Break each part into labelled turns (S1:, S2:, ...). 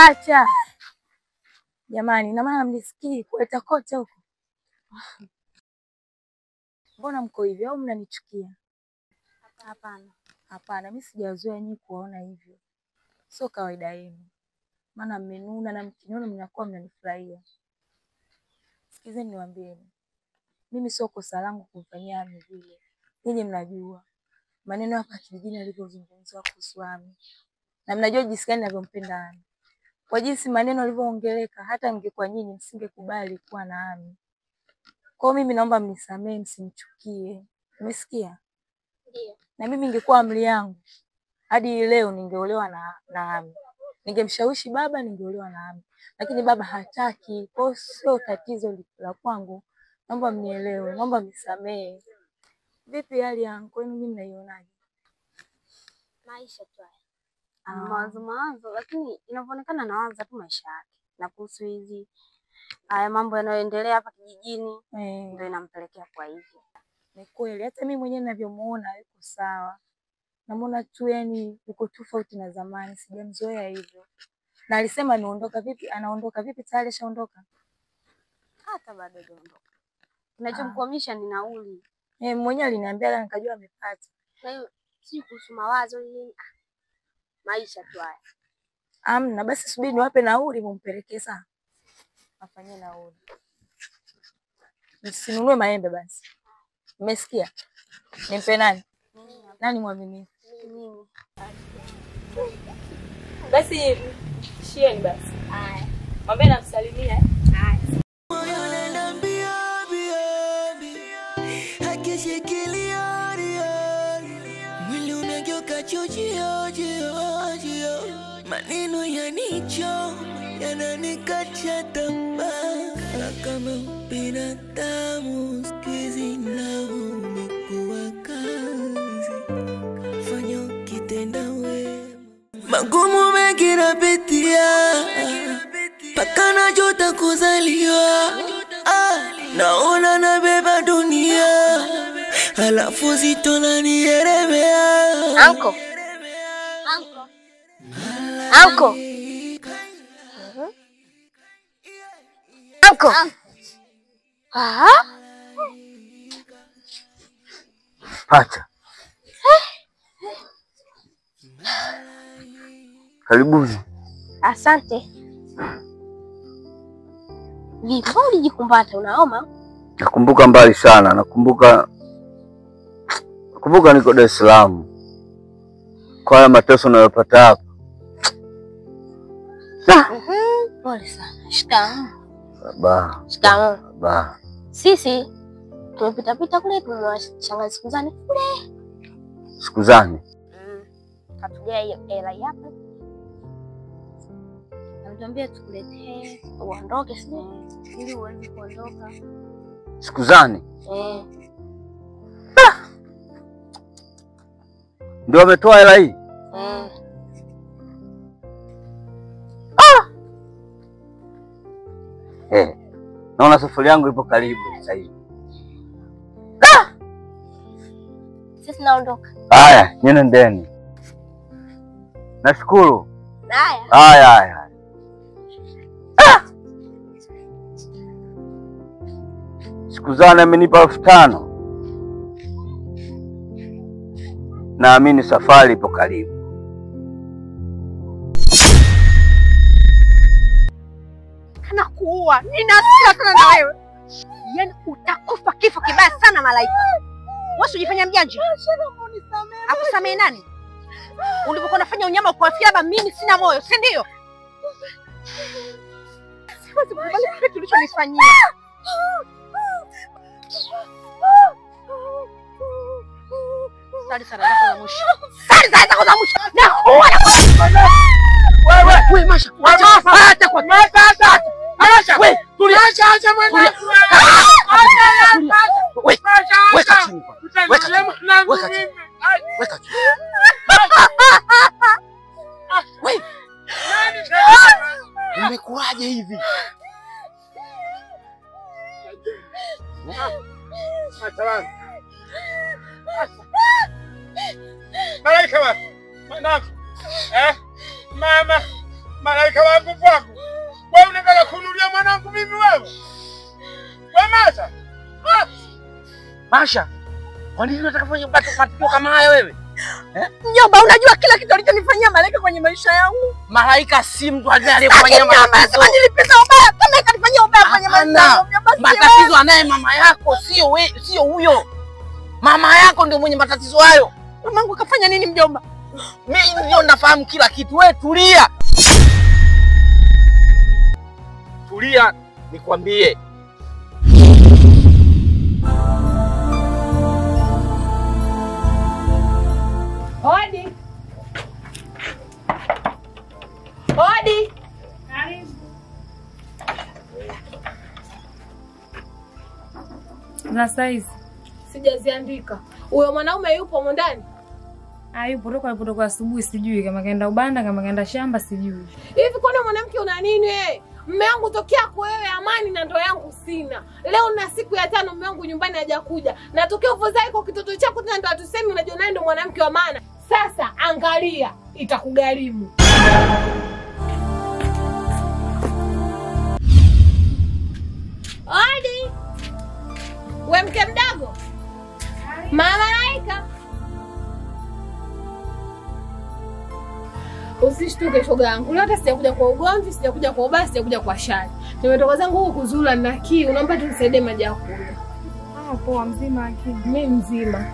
S1: Pacha. Jamani, na maana mnisikii kuleta kote huko. Mbona mko hivi au mnanichukia?
S2: Hapana.
S1: Hapana, mimi sijazoea nyinyi kuona hivyo. Sio kawaida yenu. Maana mmenuna na mkiniona mnakuwa mnanifurahia. Sikizeni niwaambieni. Mimi sio kosa langu kumfanyia Ami vile. Ninyi mnajua maneno hapa kijijini yalivyozungumzwa kuhusu Ami. Na mnajua jinsi gani ninavyompenda Ami. Kwa jinsi maneno yalivyoongeleka, hata ningekuwa nyinyi msingekubali kuwa na Ami. Kwa mimi naomba mnisamee, msinichukie. Umesikia?
S2: Ndio.
S1: Na mimi ningekuwa amri yangu, hadi leo ningeolewa na Ami. Ningemshawishi baba ningeolewa na Ami. Lakini baba hataki. Kwa hiyo sio tatizo la kwangu. Naomba mnielewe, naomba mnisamee. Vipi hali yangu kwenu nyinyi mnaionaje?
S2: Maisha tu haya. Mawazo lakini inavyoonekana nawaza tu maisha yake. Na kuhusu hizi haya mambo yanayoendelea hapa kijijini ndio inampelekea kwa hivyo.
S1: Ni kweli hata mimi mwenyewe ninavyomuona yuko sawa. Namuona tu yani yuko tofauti na zamani, sijamzoea hivyo. Na alisema anaondoka vipi tayari ashaondoka?
S2: Hata bado hajaondoka. Kinachomkwamisha ni nauli.
S1: Mwenyewe aliniambia nikajua amepata.
S2: Kwa hiyo si kuhusu mawazo nini. Maisha tu haya.
S1: Amna, basi subiri niwape nauli mumpelekee sana. Afanyie nauli. Msinunue maembe basi. Umesikia? Nimpe nani? Nani mwaminifu?
S2: Mimi.
S1: Basi shieni basi.
S2: Haya.
S1: Mwambie namsalimia.
S2: Haya.
S3: Maneno ya nicho yananikatia tamaa kama binadamu sikizi na umekuwa kazi fanya kitenda wema magumu mengi napitia paka najuta kuzaliwa naona nabeba dunia halafu zito nanielemea
S2: Anko. Anko.
S4: Pacha. Karibuni.
S2: Asante. Vipi ulijikumbata unaoma?
S4: Nakumbuka mbali sana, nakumbuka niko Dar es Salaam. Kwa mateso nayopata hapa.
S2: Pole sana. Shikamoo.
S4: Baba.
S2: Shikamoo.
S4: Baba.
S2: Sisi tumepita kule tumewashangaza siku zani kule.
S4: Siku zani?
S2: Katujia hela hapa. Anatuambia tukuletee uondoke sisi ili uweze kuondoka.
S4: Siku zani? Ndio ametoa hela hii? Naona safari yangu ipo karibu sasa hivi.
S2: Sisi naondoka.
S4: Haya, nyinyi ndeni. Nashukuru. Haya. Siku zana amenipa 5,000. Naamini safari ipo karibu.
S2: Kana kuua. Nina hasira sana na wewe. Yaani utakufa kifo kibaya sana Malaika. Wewe usijifanya mjanja. Akusamee nani? Ulipokuwa unafanya unyama kwa fiaba mimi sina moyo, si ndio? Siwezi kukubali kitu ulichonifanyia. Sali sana za mwisho. Wewe Masha. Acha kwa Masha. Wewe tuliacha acha mwana. Weka chini. Weka chini. Wewe. Umekuaje hivi?
S5: Malaika wapi? Mwanangu. Mama. Malaika wangu kwako. Wewe unataka kunulia mwanangu mimi wewe? Wewe Masha?
S6: Masha, kwa nini unataka kufanya matukio kama haya wewe?
S2: Mjomba, unajua kila kitu alichonifanyia Malaika kwenye maisha yangu.
S6: Malaika si mtu aliyekufanyia matatizo.
S2: Nilipita ubaya, kama kanifanyia ubaya kwenye maisha yangu.
S6: Matatizo anaye mama yako, sio huyo. Mama yako ndio mwenye matatizo hayo.
S2: Mamangu kafanya nini mjomba?
S6: Mimi ndio nafahamu kila kitu. Wewe tulia. Tulia nikwambie.
S7: Hodi. Hodi. Karibu.
S1: Na saizi
S7: Sijaziandika. Huyo mwanaume yupo huko ndani?
S1: hayupo, toka asubuhi, sijui kama kaenda ubanda, kama kaenda shamba, sijui.
S7: Hivi kwani mwanamke una nini wewe? Mume wangu tokea kwa wewe amani na ndoa yangu sina. Leo na siku ya 5 mume wangu nyumbani hajakuja. Na tokea uvozai kwa kitoto chako tena ndo atusemi unajua naye ndo mwanamke wa maana. Sasa angalia, itakugharimu. Hodi. Wewe mke mdogo? Mama Malaika. Usishtuke shoga yangu. Leo hata sijakuja kwa ugomvi, sijakuja kwa ubaya, sijakuja kwa shari. Nimetoka zangu huku kuzula na kiu. Naomba tunisaidie maji ya kunywa.
S1: Poa, mzima akili.
S7: Mimi mzima.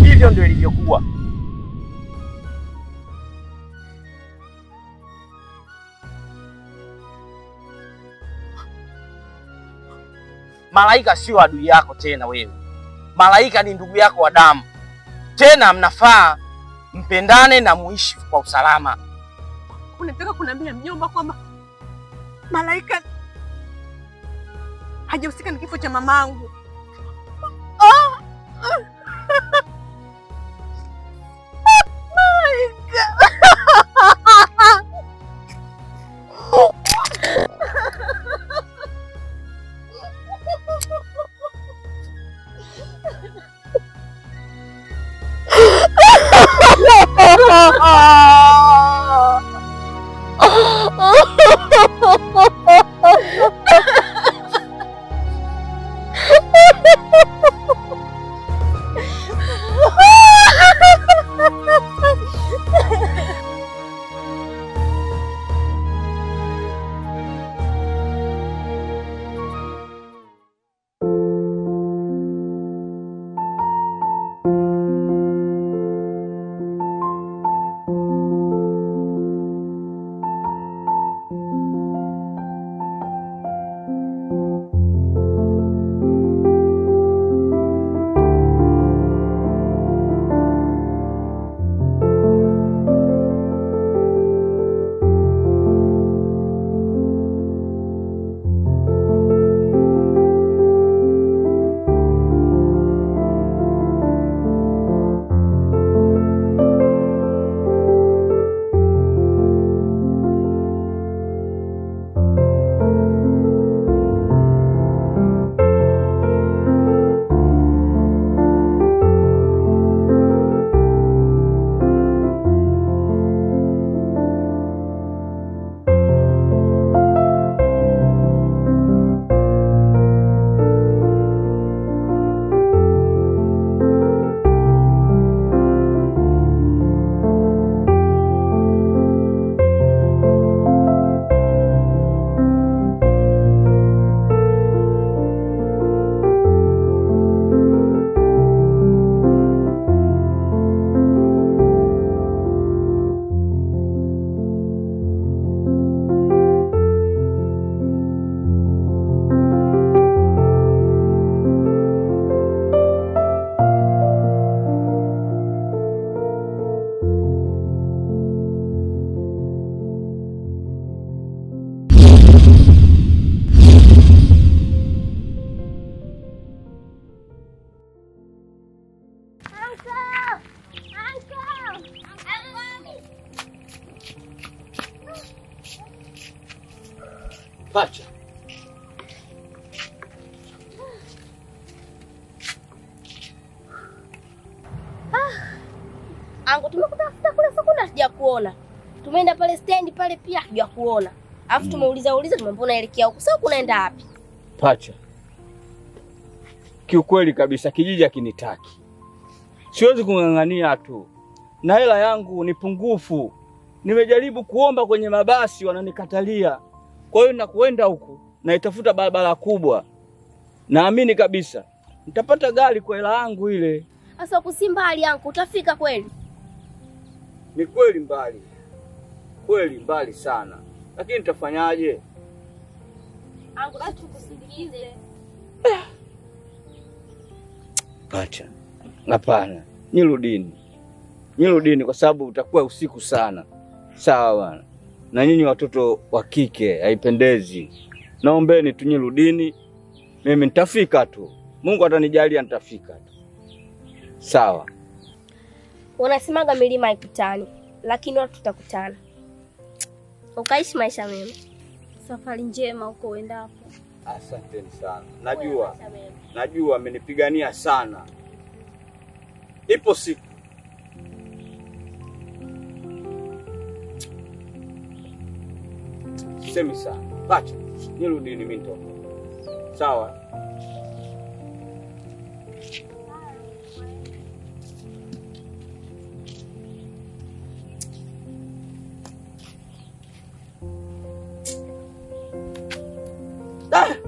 S6: Hivyo ndio ilivyokuwa. Malaika sio adui yako tena wewe. Malaika ni ndugu yako wa damu. Tena mnafaa mpendane na muishi kwa usalama.
S2: Unataka kuniambia mjomba kwamba Malaika hajahusika na kifo cha mamangu?
S6: Pacha.
S8: Angu tumekutafuta kule sokoni hatujakuona. Tumeenda pale stand pale pia hatujakuona. Alafu tumeuliza tumeambiwa unaelekea huko. Sasa unaenda wapi?
S9: Pacha. Kiukweli kabisa kijiji hakinitaki. Siwezi kung'ang'ania tu. Na hela yangu ni pungufu. Nimejaribu kuomba kwenye mabasi wananikatalia. Kwa hiyo nakuenda huku na itafuta barabara kubwa. Naamini kabisa nitapata gari kwa hela yangu ile.
S8: Sasa kusimbali yangu utafika kweli?
S9: Ni kweli mbali. Kweli mbali sana. Lakini nitafanyaje?
S8: Angu basi tukusindikize.
S9: Pacha. Hapana. Nirudini kwa sababu utakuwa usiku sana. Sawa bwana. Na nyinyi watoto wa kike haipendezi. Naombeni tu nirudini. Mimi nitafika tu. Mungu atanijalia nitafika tu. Sawa.
S8: Unasemaga milima haikutani, lakini watu tutakutana. Ukaishi maisha mema. Safari njema huko uendapo.
S9: Asanteni sana. Najua amenipigania sana. Ipo siku. Semi sana. Pacha, nirudini mimi nitoka. Sawa. Ah!